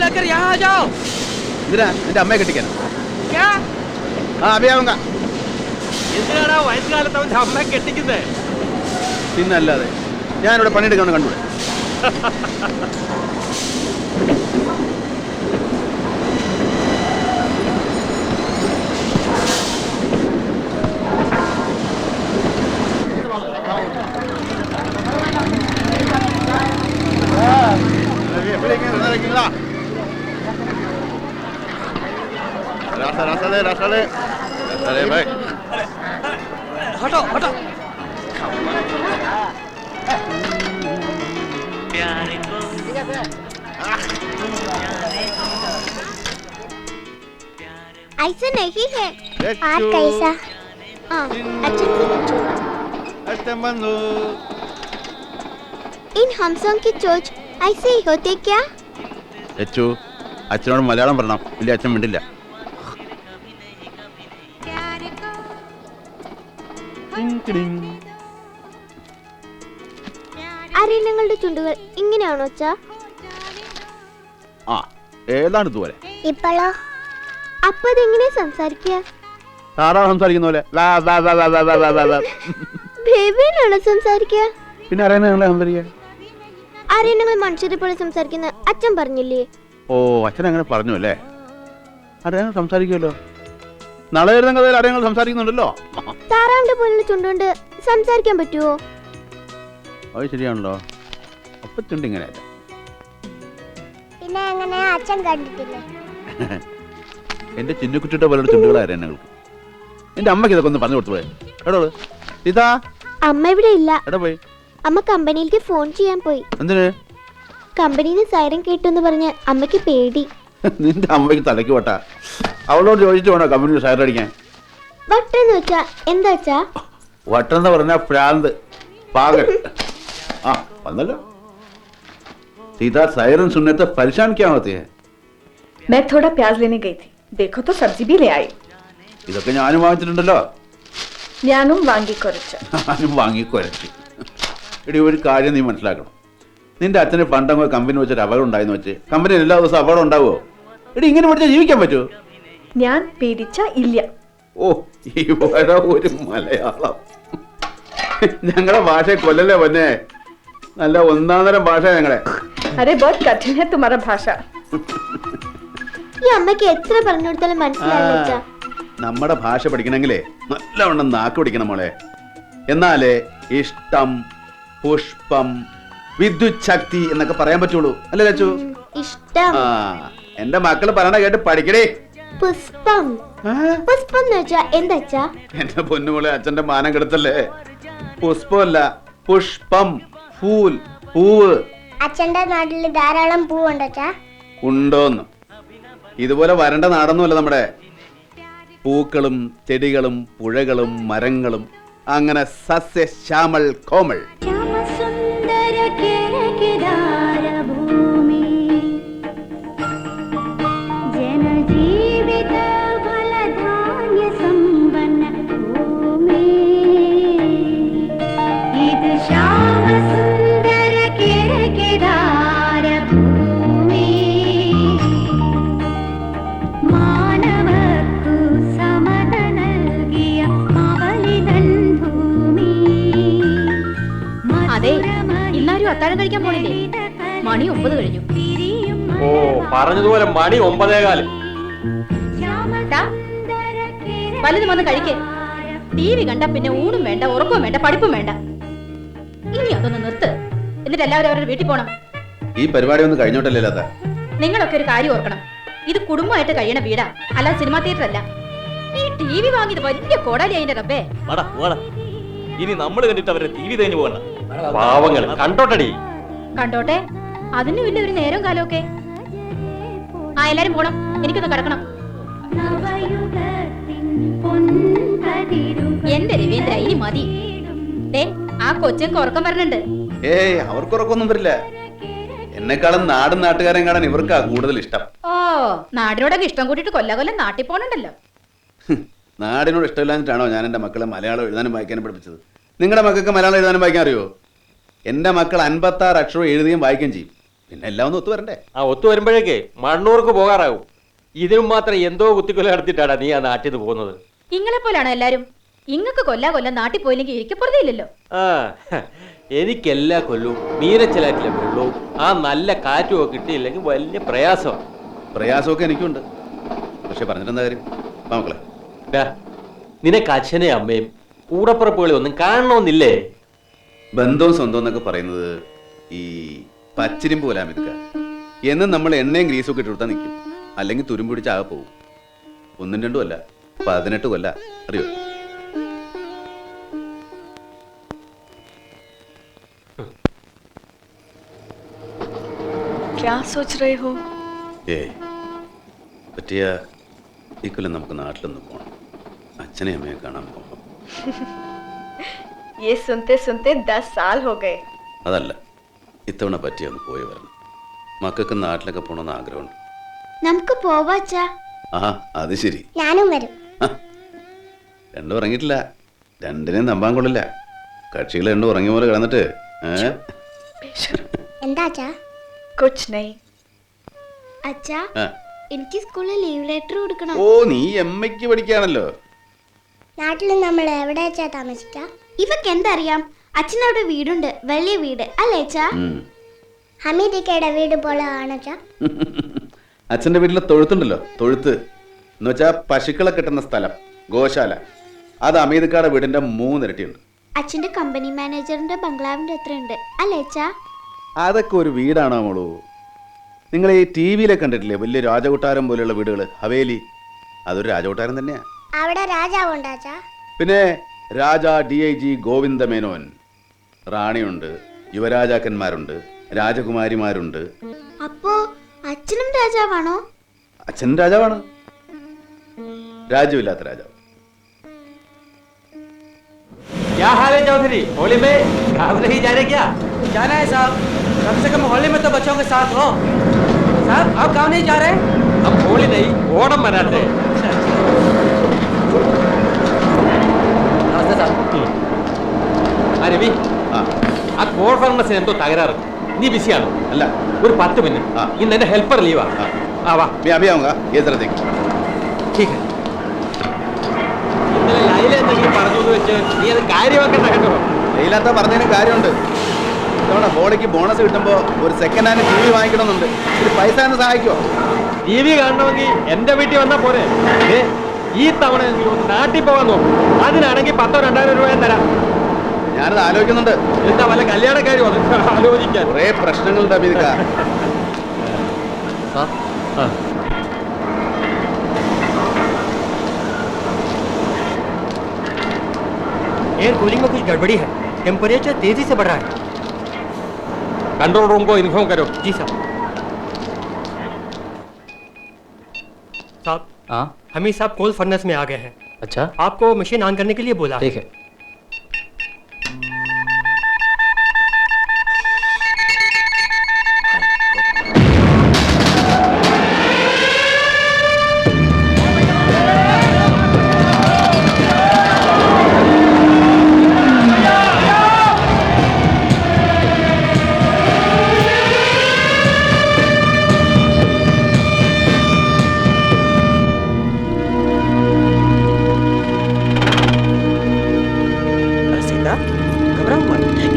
लेकर यहाँ आ जाओ। എന്തിനാ എന്റെ അമ്മയെ കെട്ടിക്കാനോ? क्या ആ അഭിയാവുക എന്തിനാണ് വയസ്സുകാലത്ത് അവന്റെ അമ്മയെ കെട്ടിക്കുന്നേ? പിന്നല്ലാതെ ഞാനിവിടെ പണിയെടുക്കണം കണ്ടൂടെ. हटो हटो। ऐसा नहीं है। आप कैसा? हाँ, अच्छा से पूछो। इन हमसों की चोच ऐसे ही होते क्या? അച്ചു അച്ഛനോട് മലയാളം പറയണം, ഇല്ല അച്ഛൻ മിണ്ടില്ല. അരയിനങ്ങളുടെ ചുണ്ടുകൾ ഇങ്ങനെയാണോ അച്ഛാ? ആ ഏതാണ് ഇതുപോലെ? ഇപ്പോഴോ? അപ്പൊ അതെങ്ങനെ സംസാരിക്കുക? താറാവ് സംസാരിക്കുന്ന പോലെ. ബേബിയാണോ സംസാരിക്കുക? പിന്നെ അറിയാൻ സംസാരിക്കുക. അരയിനങ്ങൾ മനുഷ്യരെ പോലെ സംസാരിക്കുന്ന അച്ഛൻ പറഞ്ഞില്ലേ? ഓ അച്ഛൻ അങ്ങനെ പറഞ്ഞു അല്ലേ? അറിയാൻ സംസാരിക്കുമല്ലോ. നാളെ വരുന്ന കഥയിൽ അറിയാൻ സംസാരിക്കുന്നുണ്ടല്ലോ. താറാവിന്റെ പോലുള്ള ചുണ്ടുകൊണ്ട് സംസാരിക്കാൻ പറ്റുമോ? അത് ശരിയാണല്ലോ. അപ്പൊ ചുണ്ട് ഇങ്ങനെയല്ല. പിന്നെ അങ്ങനെ അച്ഛൻ കണ്ടിട്ടില്ല. എന്റെ ചിന്നുകുട്ടിയുടെ പോലുള്ള ചുണ്ടുകളായിരുന്നു ഞങ്ങൾക്ക്. എന്റെ അമ്മക്ക് ഇതൊക്കെ ഒന്ന് പറഞ്ഞു കൊടുത്തു. എടോ ഇതാ അമ്മ ഇവിടെ ഇല്ല. എടാ പോയി. അമ്മ കമ്പനിയിലേക്ക് ഫോൺ ചെയ്യാൻ പോയി. എന്തിന്? കമ്പനിന്ന് സൈറൻ കേട്ടെന്ന് പറഞ്ഞ് അമ്മയ്ക്ക് പേടി. നിന്റെ അമ്മയ്ക്ക് തലയ്ക്ക് വട്ടാ. അവളോട് ചോദിച്ചിട്ട് വേണോ കമ്പനിയിൽ സൈറൻ അടിക്കാൻ? വട്ടെന്ന് വെച്ചാ എന്താ വെച്ചാ? വട്ടെന്ന് പറഞ്ഞ പ്രാന്ത് പാകൽ. ആ വന്നല്ലോ. सीधा सायरन सुनने तो परेशान क्या होते हैं? मैं थोड़ा प्याज लेने गई थी, देखो तो सब्जी भी ले आई. ഇതൊക്കെ ഞാനും വാങ്ങിച്ചിട്ടുണ്ടല്ലോ. ഞാനും വാങ്ങിക്കൊരച്ചു. ഞാനും വാങ്ങിക്കൊരച്ചു. എടി ഒരു കാര്യം നീ മനസ്സിലാക്കണം. നിന്റെ അച്ഛന് പണ്ടങ്ങോ കമ്പനി വെച്ചൊരു അപകടം ഉണ്ടായെന്ന് വെച്ച് കമ്പനിയിൽ എല്ലാ ദിവസവും അപകടം ഉണ്ടാവുമോ? എടി ഇങ്ങനെ പഠിച്ചാൽ ജീവിക്കാൻ പറ്റുമോ? ഞാൻ പേടിച്ച ഇല്ല. ഓ ഇവിടെ ഒരു മലയാളം. ഞങ്ങളുടെ ഭാഷയെ കൊല്ലല്ലേ പൊന്നെ. നല്ല ഒന്നാം തരം ഭാഷ ഞങ്ങളെ. अरे बहुत कठिन है तुम्हारा भाषा. ഈ അമ്മയ്ക്ക് എത്ര പറഞ്ഞു കൊടുത്താലും മനസ്സിലാവില്ല. നമ്മുടെ ഭാഷ പഠിക്കണമെങ്കിലേ നല്ലവണ്ണം നാക്ക് പിടിക്കണം മോളെ. എന്നാലേ ഇഷ്ടം, പുഷ്പം, വിദ്യുത് ശക്തി എന്നൊക്കെ പറയാൻ പറ്റുള്ളൂ. അല്ലേ ലച്ചു? ഇഷ്ടം. ആ എന്റെ മക്കള് പറയണ കേട്ട് പഠിക്കടേ. പുഷ്പം. പുഷ്പം എന്ന് വെച്ചാ എന്താ? എന്റെ പൊന്നുമോളെ അച്ഛന്റെ മാനം കെടുത്തല്ലേ. പുഷ്പമല്ല, പുഷ്പം, ഫൂൽ, പൂവ്. അച്ഛന്റെ നാട്ടില് ധാരാളം പൂവുണ്ടോ? ഉണ്ടോന്ന്. ഇതുപോലെ വരണ്ട നാടൊന്നുമല്ല നമ്മുടെ. പൂക്കളും ചെടികളും പുഴകളും മരങ്ങളും അങ്ങനെ സസ്യശ്യാമൾ കോമൾ. അതെ, എല്ലാരും അത്താഴം കഴിക്കാൻ പോണില്ലേ? മണി 9 കഴിഞ്ഞു. ഓ പറഞ്ഞതുപോലെ മണി 9:15. വലുതും വന്ന് കഴിക്കേ. TV കണ്ട പിന്നെ ഊണും വേണ്ട, ഉറക്കവും വേണ്ട, പഠിപ്പും വേണ്ട. ഇനി അതൊന്ന് നിർത്ത്. എന്നിട്ട് എല്ലാവരും അവരുടെ വീട്ടിൽ പോണം. ഈ പരിപാടി ഒന്ന് കഴിഞ്ഞോട്ടല്ലേ ലത? നിങ്ങളൊക്കെ ഒരു കാര്യം ഓർക്കണം. ഇത് കുടുംബമായിട്ട് കഴിയണ വീടാ, അല്ലാതെ സിനിമാ തിയേറ്റർ അല്ല. ഈ TV വാങ്ങിയത് വലിയ കോടാലി അതിന്റെ റബ്ബേ. ഇനി നമ്മൾ കണ്ടിട്ട് അവരെ TV തേഞ്ഞു പോകണ്ട. പാവങ്ങൾ കണ്ടോട്ടടി. കണ്ടോട്ടെ, അതിന് പിന്നെ ഒരു നേരം കാലമൊക്കെ. ആ എല്ലാരും പോണം, എനിക്കൊന്ന് കിടക്കണം. എന്റെ രവീന്ദ്ര ഇനി മതി. ആ കൊച്ചൊക്കെ ഉറക്കം വരണുണ്ട്. ഏയ് അവർക്ക് ഉറക്കൊന്നും വരില്ല. എന്നെക്കാളും നാടും നാട്ടുകാരെയും കാണാൻ ഇവർക്കാ കൂടുതൽ ഇഷ്ടം. ഓ നാടിനോടൊക്കെ ഇഷ്ടം കൂട്ടിട്ട് കൊല്ലം നാട്ടിൽ പോണുണ്ടല്ലോ. നാടിനോട് ഇഷ്ടമില്ലാഞ്ഞിട്ടാണോ ഞാൻ എന്റെ മക്കളെ മലയാളം എഴുതാനും വായിക്കാനും പഠിപ്പിച്ചത്? നിങ്ങളുടെ മക്കൾക്ക് മലയാളം എഴുതാനും വായിക്കാൻ അറിയോ? എന്റെ മക്കൾ 56 അക്ഷരം എഴുതുകയും വായിക്കുകയും ചെയ്യും. പിന്നെ എല്ലാം ഒന്ന് ഒത്തു വരണ്ടേ? ആ ഒത്തു വരുമ്പോഴേക്ക് മണ്ണൂർക്ക് പോകാറാവും. ഇതിനും മാത്രം എന്തോ കുത്തിക്കൊല നടത്തിയിട്ടാണ് നീ ആ നാട്ടിൽ നിന്ന് പോകുന്നത്. ഇങ്ങളെ പോലാണോ എല്ലാരും? ഇങ്ങക്ക് കൊല്ലം നാട്ടിൽ പോയില്ലെങ്കിൽ ഇരിക്കപ്പുറതയില്ലല്ലോ. ആ എനിക്കെല്ലാ കൊല്ലവും മീനച്ചിലാറ്റിലെ വെള്ളവും ആ നല്ല കാറ്റും ഒക്കെ കിട്ടിയില്ലെങ്കിൽ വലിയ പ്രയാസമാണ്. പ്രയാസമൊക്കെ എനിക്കുണ്ട്. പക്ഷെ പറഞ്ഞിട്ടെന്താ കാര്യം? മക്കളെ, നിനക്ക് അച്ഛനെയും അമ്മയും കൂടപ്പുറപ്പുകളെ ഒന്നും കാണണമെന്നില്ലേ? ബന്ധവും സ്വന്തം എന്നൊക്കെ പറയുന്നത് ഈ പച്ചിരിമ്പ് പോലാ മിതുക്ക. എന്നും നമ്മൾ എണ്ണയും ഗ്രീസും ഒക്കെ ഇട്ടുകൊടുത്താൽ നിൽക്കും, അല്ലെങ്കിൽ തുരുമ്പ് പിടിച്ച് ആകെ പോകും. 1 2 അല്ല, 18 കൊല്ല. അറിയോ? क्या सोच रहे हो? പറ്റിയ ഈ കൊല്ലം നമുക്ക് നാട്ടിലൊന്ന് പോകണം. അച്ഛനെ അമ്മയെ കാണാൻ പോകണം. ये सुनते सुनते 10 साल हो गए. അതല്ല, ഇത്തവണ പറ്റിയ ഒന്ന് പോയി വരണം. മക്കൾക്ക് നാട്ടിലൊക്കെ പോകണമെന്ന് ആഗ്രഹമുണ്ട്. നമുക്ക് പോവാച്ചാ. ആ അത് ശരി. ഞാനും വരും. രണ്ടും ഉറങ്ങിയിട്ടില്ല. രണ്ടിനെയും നമ്പാൻ കൊള്ളില്ല. കക്ഷികൾ രണ്ടും ഉറങ്ങിയ പോലെ കിടന്നിട്ട്. എന്താ അച്ഛാ? कुछ नहीं. അച്ഛാ, എനിക്ക് സ്കൂളിൽ ലീവ് ലെറ്റർ കൊടുക്കണം. ഓ, നീ എമ്മയ്ക്ക് പഠിക്കാണല്ലോ. നാട്ടിൽ നമ്മൾ എവിടെ വെച്ചാ താമസിക്ക? ഇവക്ക് എന്തറിയാം? അച്ഛനവിടെ വീടുണ്ട്, വലിയ വീട് അല്ലേ അച്ഛാ? ഹമീദിക്കയുടെ വീട് പോലെ ആണച്ചാ. അച്ഛന്റെ വീട്ടിലെ തൊഴുത്തുണ്ടല്ലോ, തൊഴുത്ത് എന്ന് വെച്ചാ പശുക്കളെ കെട്ടുന്ന സ്ഥലം, ഗോശാല. അത് അമീദ്ക്കാടെ വീടിന്റെ 3 ഇരട്ടിയുണ്ട്. അച്ഛന്റെ കമ്പനി മാനേജറിന്റെ ബംഗ്ലാവിന്റെ എത്രയുണ്ട് അല്ലേ അച്ഛാ? അതൊക്കെ ഒരു വീടാണോ മോളൂ? നിങ്ങൾ ഈ ടി വിയിലെ കണ്ടിട്ടില്ലേ വലിയ രാജകൊട്ടാരം പോലെയുള്ള വീടുകൾ, ഹവേലി? അതൊരു രാജകൊട്ടാരം തന്നെയാ. അവിടെ രാജാവുണ്ടാച്ചാ? പിന്നെ രാജ DIG ഗോവിന്ദ മേനോൻ, റാണിയുണ്ട്, യുവരാജാക്കന്മാരുണ്ട്, രാജകുമാരിമാരുണ്ട്. അപ്പോ അച്ഛനും രാജാവാണോ? അച്ഛൻ രാജാവാണ്, രാജ്യമില്ലാത്ത രാജാവ്. क्या हाल है चौधरी? होली में गाँव नहीं जा रहे क्या? जाना है साहब, कम से कम होली में तो बच्चों के साथ हो। साहब आप गाँव नहीं जा रहे? हम होली नहीं ओणम मनाते हैं. नमस्ते साहब. ആ രവി, ആ കോൾ ഫർമസിന് എന്തോ തകരാറ്. നീ ബിസിയാണോ? അല്ല, ഒരു 10 മിനിറ്റ്. ഇന്ന് എന്റെ ഹെൽപ്പർ ലീവാ. ആ വാ. मैं अभी आऊंगा, ये जरा देख. ठीक है. ഇന്നലെ ലൈല എന്തെങ്കിലും പറഞ്ഞു എന്ന് വെച്ച് നീ അത് കാര്യമാക്കണ്ട കേട്ടോ. ലൈലാത്ത പറഞ്ഞതിന് കാര്യമുണ്ട്. ഇത്തവണ ഹോളിക്ക് ബോണസ് കിട്ടുമ്പോ ഒരു സെക്കൻഡ് ഹാൻഡ് TV വാങ്ങിക്കണമെന്നുണ്ട്. ഒരു പൈസ എന്ന് സഹായിക്കോ? TV കാണണമെങ്കിൽ എന്റെ വീട്ടിൽ വന്നാ പോരെ. ഈ തവണ നാട്ടിൽ പോകാൻ നോക്കും. അതിനാണെങ്കിൽ 10,000 2,000 രൂപ തരാം. ഞാനത് ആലോചിക്കുന്നുണ്ട്. എന്താ വല്ല കല്യാണക്കാരും ആലോചിക്കാൻ? കുറെ പ്രശ്നങ്ങളുണ്ട് അമീദ്ക്ക. एयर कूलिंग में कुछ गड़बड़ी है, टेम्परेचर तेजी से बढ़ रहा है. कंट्रोल रूम को इन्फॉर्म करो. जी साहब. साहब, हाँ हमीद साहब कोल फर्नेस में आ गए हैं. अच्छा आपको मशीन ऑन करने के लिए बोला. ठीक है.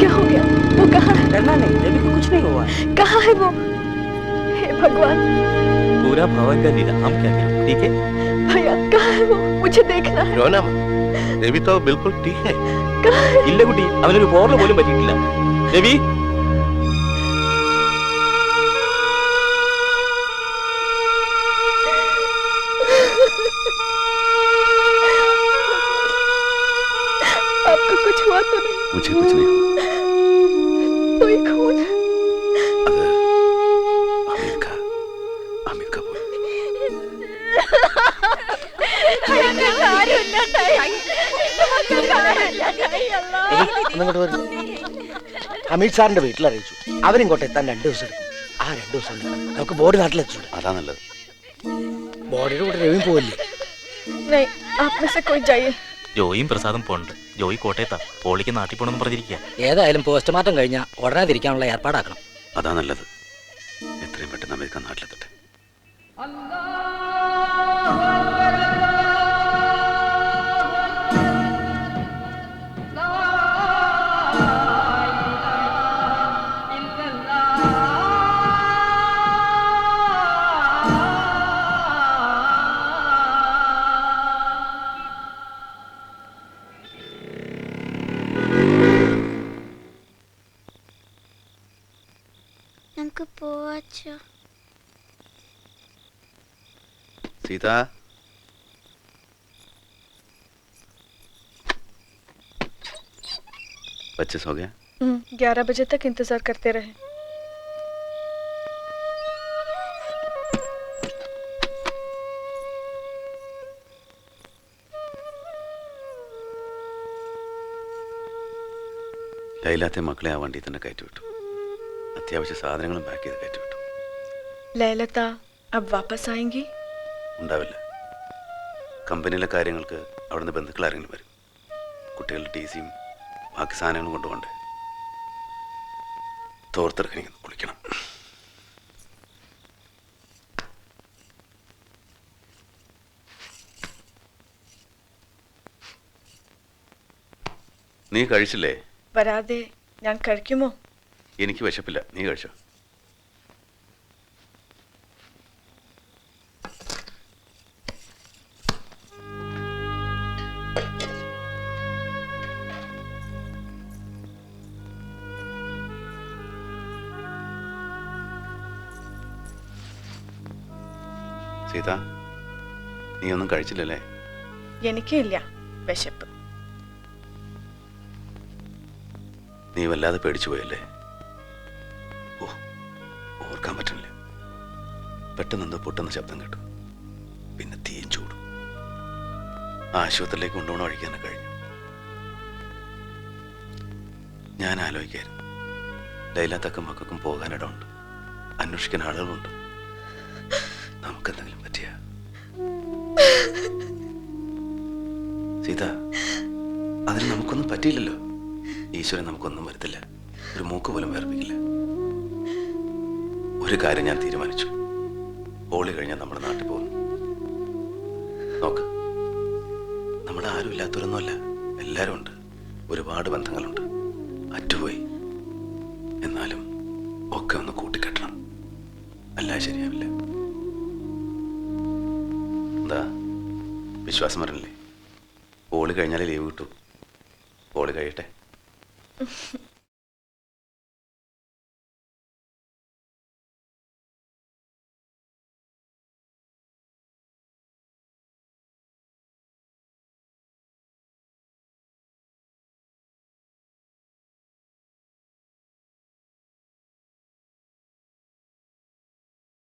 क्या हो गया? वो कहाँ है? डरना नहीं, बेबी को कुछ नहीं हुआ. कहाँ है वो? हे भगवान. पूरा भवन का निजाम क्या करें? ठीक है भैया कहाँ है वो? मुझे देखना है. रोना രവി तो बिल्कुल ठीक है. कहाँ है? ഇല്ല കുട്ടി, അവനൊരു പോറൽ പോലും പറ്റിയിട്ടില്ല. രവി, आपको कुछ हुआ तो नहीं? मुझे कुछ नहीं हुआ. तो ये खून. അത് അമീദ്ക്ക പോയി. ഹമീദ് സാറിന്റെ വീട്ടിൽ അറിയിച്ചു. അവരിങ്ങോട്ട് എത്താൻ 2 ദിവസം എടുക്കും. ആ 2 ദിവസം നമുക്ക് ബോഡി നാട്ടിലെത്തിച്ചു. അതാ നല്ലത്. ബോഡിയുടെ കൂടെ രവിയും പോവില്ലേ? नहीं, आप में से कोई जाइए. ജോയിയും പ്രസാദും പോണ്ട്. ജോയി കോട്ടയത്താ, പോളിക്ക് നാട്ടിൽ പോണെന്ന് പറഞ്ഞിരിക്കുക. ഏതായാലും പോസ്റ്റ്മോർട്ടം കഴിഞ്ഞാൽ ഉടനെ തിരിക്കാനുള്ള ഏർപ്പാടാക്കണം. അതാ നല്ലത്. എത്രയും പെട്ടെന്ന് അമേരിക്ക നാട്ടിലെത്തട്ടെ. നമുക്ക് പോവാച്ചോ. सीता, बच्चे सो गए? 11 बजे तक इंतजार करते रहे. ലൈലാത്തെ മക്കളെ ആ വണ്ടി തന്നെ കയറ്റി വിട്ടു. അത്യാവശ്യ സാധനങ്ങളും പാക്ക് ചെയ്ത് കയറ്റി വിട്ടു. लैलता अब वापस आएंगी? ഉണ്ടാവില്ല. കമ്പനിയിലെ കാര്യങ്ങൾക്ക് അവിടുന്ന് ബന്ധുക്കൾ ആരെങ്കിലും വരും. കുട്ടികളുടെ TCയും ബാക്കി സാധനങ്ങളും കൊണ്ടുപോകണ്ടേ. തോർത്തിറക്കി കുളിക്കണം. നീ കഴിച്ചില്ലേ? വരാതെ ഞാൻ കഴിക്കുമോ? എനിക്ക് വിശപ്പില്ല, നീ കഴിച്ചോ. സീത, നീ ഒന്നും കഴിച്ചില്ലല്ലേ? എനിക്കില്ല വിശപ്പ്. നീ വല്ലാതെ പേടിച്ചു പോയല്ലേ? ഓ, ഓർക്കാൻ പറ്റുന്നില്ല. പെട്ടെന്ന് എന്തോ പൊട്ടുന്ന ശബ്ദം കേട്ടു. പിന്നെ തീയും ചൂടും. ആശുപത്രിയിലേക്ക് കൊണ്ടുപോകണ വഴിക്ക് തന്നെ കഴിഞ്ഞു. ഞാൻ ആലോചിക്കായിരുന്നു, ലൈലാത്തക്കും മക്കൾക്കും പോകാനിടമുണ്ട്, അന്വേഷിക്കാൻ ആളുകളുണ്ട്. നമുക്കെന്തെങ്കിലും പറ്റിയ സീത, അതിന് നമുക്കൊന്നും പറ്റിയില്ലല്ലോ. ഈശ്വരൻ നമുക്കൊന്നും വരുത്തില്ല, ഒരു മൂക്ക് പോലും വേർപ്പിക്കില്ല. ഒരു കാര്യം ഞാൻ തീരുമാനിച്ചു, ഹോളി കഴിഞ്ഞാൽ നമ്മുടെ നാട്ടിൽ പോകുന്നു. നോക്ക്, നമ്മുടെ ആരും ഇല്ലാത്തവരൊന്നുമല്ല, എല്ലാവരും ഉണ്ട്. ഒരുപാട് ബന്ധങ്ങളുണ്ട്. അറ്റുപോയി, എന്നാലും ഒക്കെ ഒന്ന് കൂട്ടിക്കെട്ടണം, അല്ലാതെ ശരിയാവില്ല. എന്താ വിശ്വാസം വരണില്ലേ? ഹോളി കഴിഞ്ഞാലേ ലീവ് കിട്ടൂ. ഹോളി കഴിയട്ടെ.